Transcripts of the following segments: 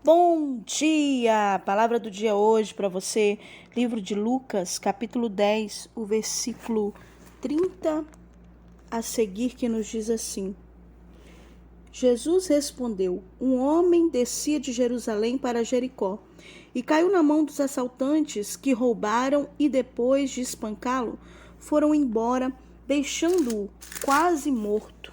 Bom dia! A palavra do dia hoje para você, livro de Lucas, capítulo 10, o versículo 30 a seguir, que nos diz assim: Jesus respondeu: um homem descia de Jerusalém para Jericó e caiu na mão dos assaltantes, que roubaram e, depois de espancá-lo, foram embora, deixando-o quase morto.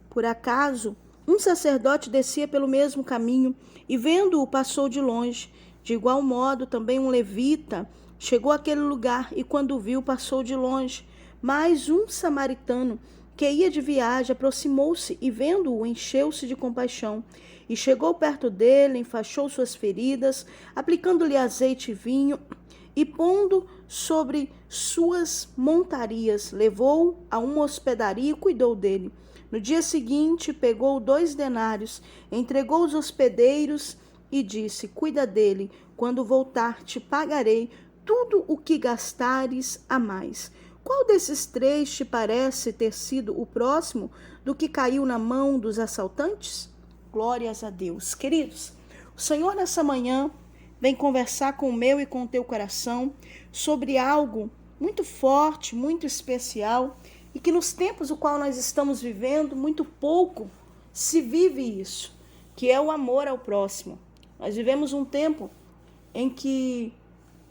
Por acaso, um sacerdote descia pelo mesmo caminho e, vendo-o, passou de longe. De igual modo, também um levita chegou àquele lugar e, quando o viu, passou de longe. Mas um samaritano que ia de viagem aproximou-se e, vendo-o, encheu-se de compaixão e chegou perto dele, enfaixou suas feridas, aplicando-lhe azeite e vinho e, pondo sobre suas montarias, levou-o a uma hospedaria e cuidou dele. No dia seguinte, pegou 2 denários, entregou os hospedeiros e disse: cuida dele, quando voltar te pagarei tudo o que gastares a mais. Qual desses 3 te parece ter sido o próximo do que caiu na mão dos assaltantes? Glórias a Deus. Queridos, o Senhor nessa manhã vem conversar com o meu e com o teu coração sobre algo muito forte, muito especial, e que nos tempos no qual nós estamos vivendo, muito pouco se vive isso, que é o amor ao próximo. Nós vivemos um tempo em que,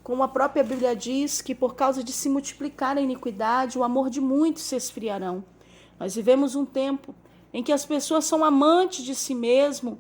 como a própria Bíblia diz, que por causa de se multiplicar a iniquidade, o amor de muitos se esfriarão. Nós vivemos um tempo em que as pessoas são amantes de si mesmo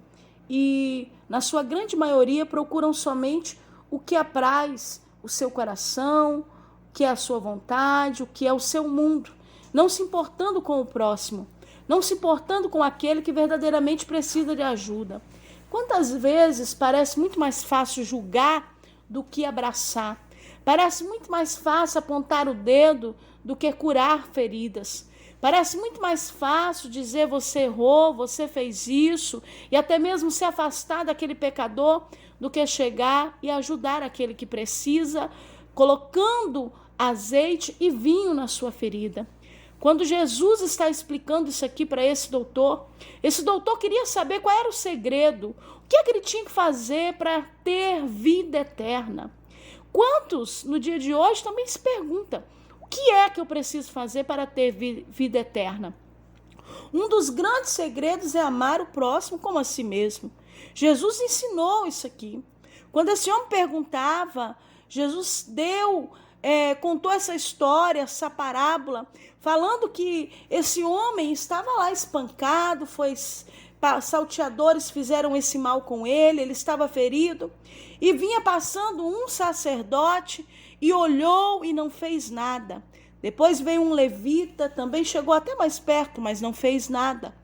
e, na sua grande maioria, procuram somente o que apraz o seu coração, o que é a sua vontade, o que é o seu mundo, não se importando com o próximo, não se importando com aquele que verdadeiramente precisa de ajuda. Quantas vezes parece muito mais fácil julgar do que abraçar? Parece muito mais fácil apontar o dedo do que curar feridas. Parece muito mais fácil dizer você errou, você fez isso, e até mesmo se afastar daquele pecador, do que chegar e ajudar aquele que precisa, colocando azeite e vinho na sua ferida. Quando Jesus está explicando isso aqui para esse doutor queria saber qual era o segredo, o que é que ele tinha que fazer para ter vida eterna. Quantos no dia de hoje também se perguntam: o que é que eu preciso fazer para ter vida eterna? Um dos grandes segredos é amar o próximo como a si mesmo. Jesus ensinou isso aqui. Quando esse homem perguntava, Jesus contou essa história, essa parábola, falando que esse homem estava lá espancado, salteadores fizeram esse mal com ele estava ferido, e vinha passando um sacerdote e olhou e não fez nada. Depois veio um levita, também chegou até mais perto, mas não fez nada.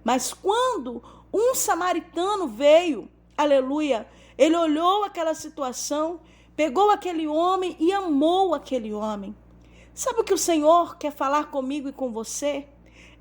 Mas quando um samaritano veio, aleluia, ele olhou aquela situação, pegou aquele homem e amou aquele homem. Sabe o que o Senhor quer falar comigo e com você?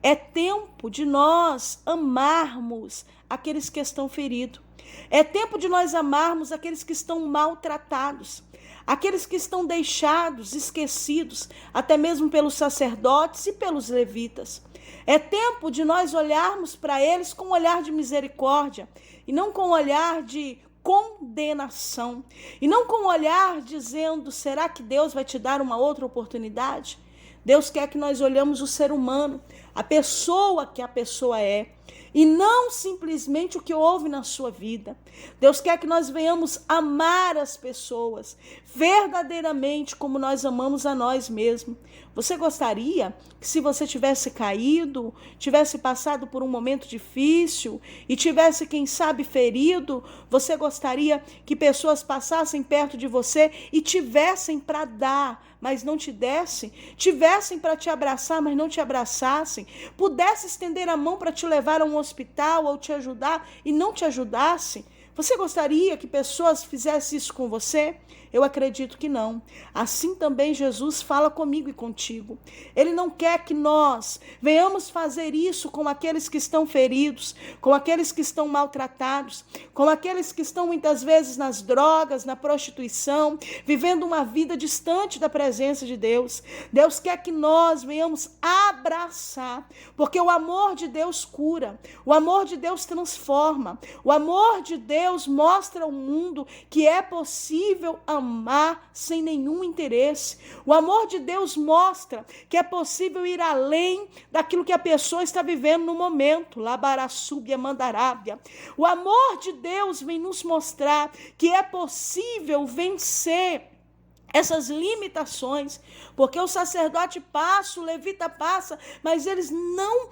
É tempo de nós amarmos aqueles que estão feridos. É tempo de nós amarmos aqueles que estão maltratados, aqueles que estão deixados, esquecidos, até mesmo pelos sacerdotes e pelos levitas. É tempo de nós olharmos para eles com um olhar de misericórdia e não com um olhar de condenação, e não com um olhar dizendo: será que Deus vai te dar uma outra oportunidade? Deus quer que nós olhemos o ser humano, a pessoa que a pessoa é, e não simplesmente o que houve na sua vida. Deus quer que nós venhamos amar as pessoas verdadeiramente como nós amamos a nós mesmos. Você gostaria que, se você tivesse caído, tivesse passado por um momento difícil e tivesse, quem sabe, ferido, você gostaria que pessoas passassem perto de você e tivessem para dar, mas não te dessem, tivessem para te abraçar, mas não te abraçassem, pudesse estender a mão para te levar a um hospital ou te ajudar e não te ajudassem? Você gostaria que pessoas fizessem isso com você? Eu acredito que não. Assim também Jesus fala comigo e contigo. Ele não quer que nós venhamos fazer isso com aqueles que estão feridos, com aqueles que estão maltratados, com aqueles que estão muitas vezes nas drogas, na prostituição, vivendo uma vida distante da presença de Deus. Deus quer que nós venhamos abraçar, porque o amor de Deus cura, o amor de Deus transforma, o amor de Deus mostra ao mundo que é possível amar sem nenhum interesse. O amor de Deus mostra que é possível ir além daquilo que a pessoa está vivendo no momento. Labaraçúbia, mandarábia. O amor de Deus vem nos mostrar que é possível vencer essas limitações, porque o sacerdote passa, o levita passa, mas eles não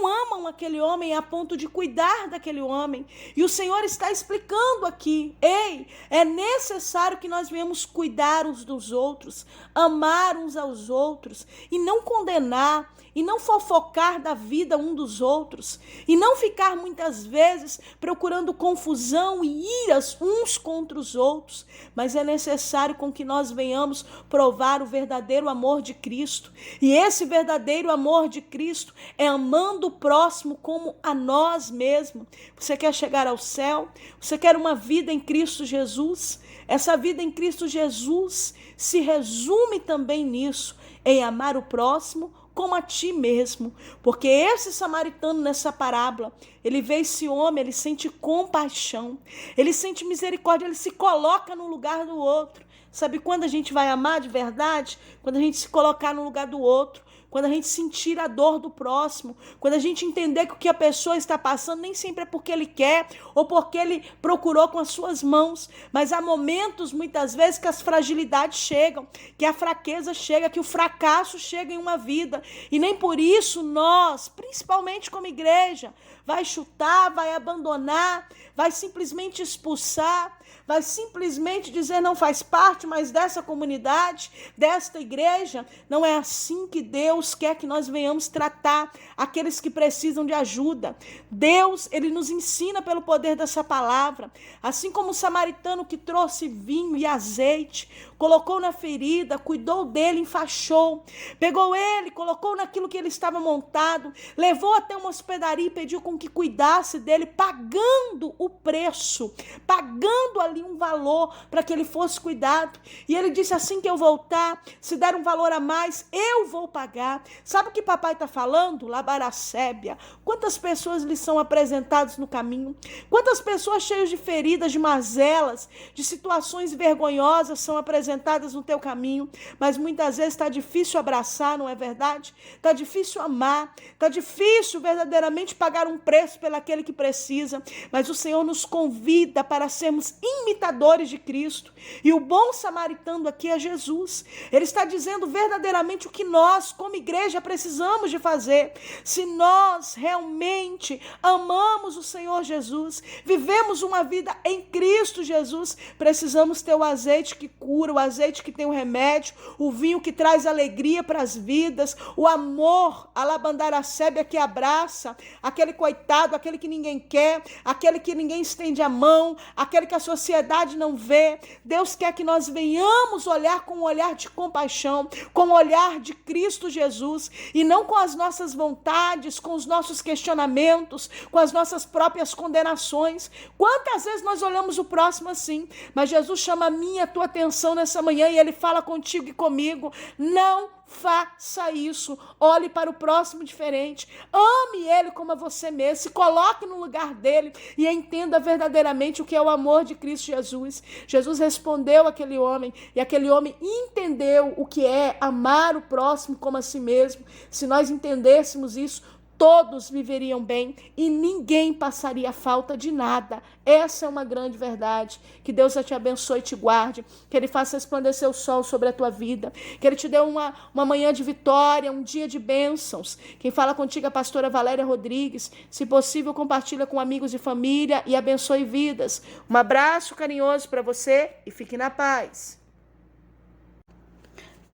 amam aquele homem a ponto de cuidar daquele homem. E o Senhor está explicando aqui, ei, é necessário que nós venhamos cuidar uns dos outros, amar uns aos outros, e não condenar, e não fofocar da vida um dos outros, e não ficar muitas vezes procurando confusão e iras uns contra os outros, mas é necessário com que nós venhamos provar o verdadeiro amor de Cristo, e esse verdadeiro amor de Cristo é amando o próximo como a nós mesmos. Você quer chegar ao céu? Você quer uma vida em Cristo Jesus? Essa vida em Cristo Jesus se resume também nisso, em amar o próximo como a ti mesmo, porque esse samaritano nessa parábola, ele vê esse homem, ele sente compaixão, ele sente misericórdia, ele se coloca no lugar do outro. Sabe quando a gente vai amar de verdade? Quando a gente se colocar no lugar do outro, quando a gente sentir a dor do próximo, quando a gente entender que o que a pessoa está passando nem sempre é porque ele quer ou porque ele procurou com as suas mãos, mas há momentos, muitas vezes, que as fragilidades chegam, que a fraqueza chega, que o fracasso chega em uma vida, e nem por isso nós, principalmente como igreja, vai chutar, vai abandonar, vai simplesmente expulsar, vai simplesmente dizer não faz parte mais dessa comunidade, desta igreja. Não é assim que Deus quer que nós venhamos tratar aqueles que precisam de ajuda. Deus, ele nos ensina pelo poder dessa palavra, assim como o samaritano que trouxe vinho e azeite, colocou na ferida, cuidou dele, enfaixou, pegou ele, colocou naquilo que ele estava montado, levou até uma hospedaria e pediu com que cuidasse dele, pagando o preço, pagando ali um valor para que ele fosse cuidado. E ele disse: assim que eu voltar, se der um valor a mais, eu vou pagar. Sabe o que papai está falando? Labaracébia. Quantas pessoas lhe são apresentadas no caminho? Quantas pessoas cheias de feridas, de mazelas, de situações vergonhosas são apresentadas no teu caminho, mas muitas vezes está difícil abraçar, não é verdade? Está difícil amar, está difícil verdadeiramente pagar um preço pelo aquele que precisa, mas o Senhor nos convida para sermos imitadores de Cristo, e o bom samaritano aqui é Jesus. Ele está dizendo verdadeiramente o que nós, como igreja, precisamos de fazer. Se nós realmente amamos o Senhor Jesus, vivemos uma vida em Cristo Jesus, precisamos ter o azeite que cura, o azeite que tem o remédio, o vinho que traz alegria para as vidas, o amor, a labandaracébia que abraça, aquele coitado, aquele que ninguém quer, aquele que ninguém estende a mão, aquele que a sociedade não vê. Deus quer que nós venhamos olhar com um olhar de compaixão, com o olhar de Cristo Jesus, e não com as nossas vontades, com os nossos questionamentos, com as nossas próprias condenações. Quantas vezes nós olhamos o próximo assim? Mas Jesus chama a minha e a tua atenção nessa manhã, e ele fala contigo e comigo: não faça isso, olhe para o próximo diferente, ame ele como a você mesmo, se coloque no lugar dele e entenda verdadeiramente o que é o amor de Cristo Jesus. Jesus respondeu àquele homem, e aquele homem entendeu o que é amar o próximo como a si mesmo. Se nós entendêssemos isso, todos viveriam bem e ninguém passaria falta de nada. Essa é uma grande verdade. Que Deus te abençoe e te guarde, que Ele faça resplandecer o sol sobre a tua vida, que Ele te dê uma manhã de vitória, um dia de bênçãos. Quem fala contigo é a pastora Valéria Rodrigues. Se possível, compartilha com amigos e família e abençoe vidas. Um abraço carinhoso para você e fique na paz.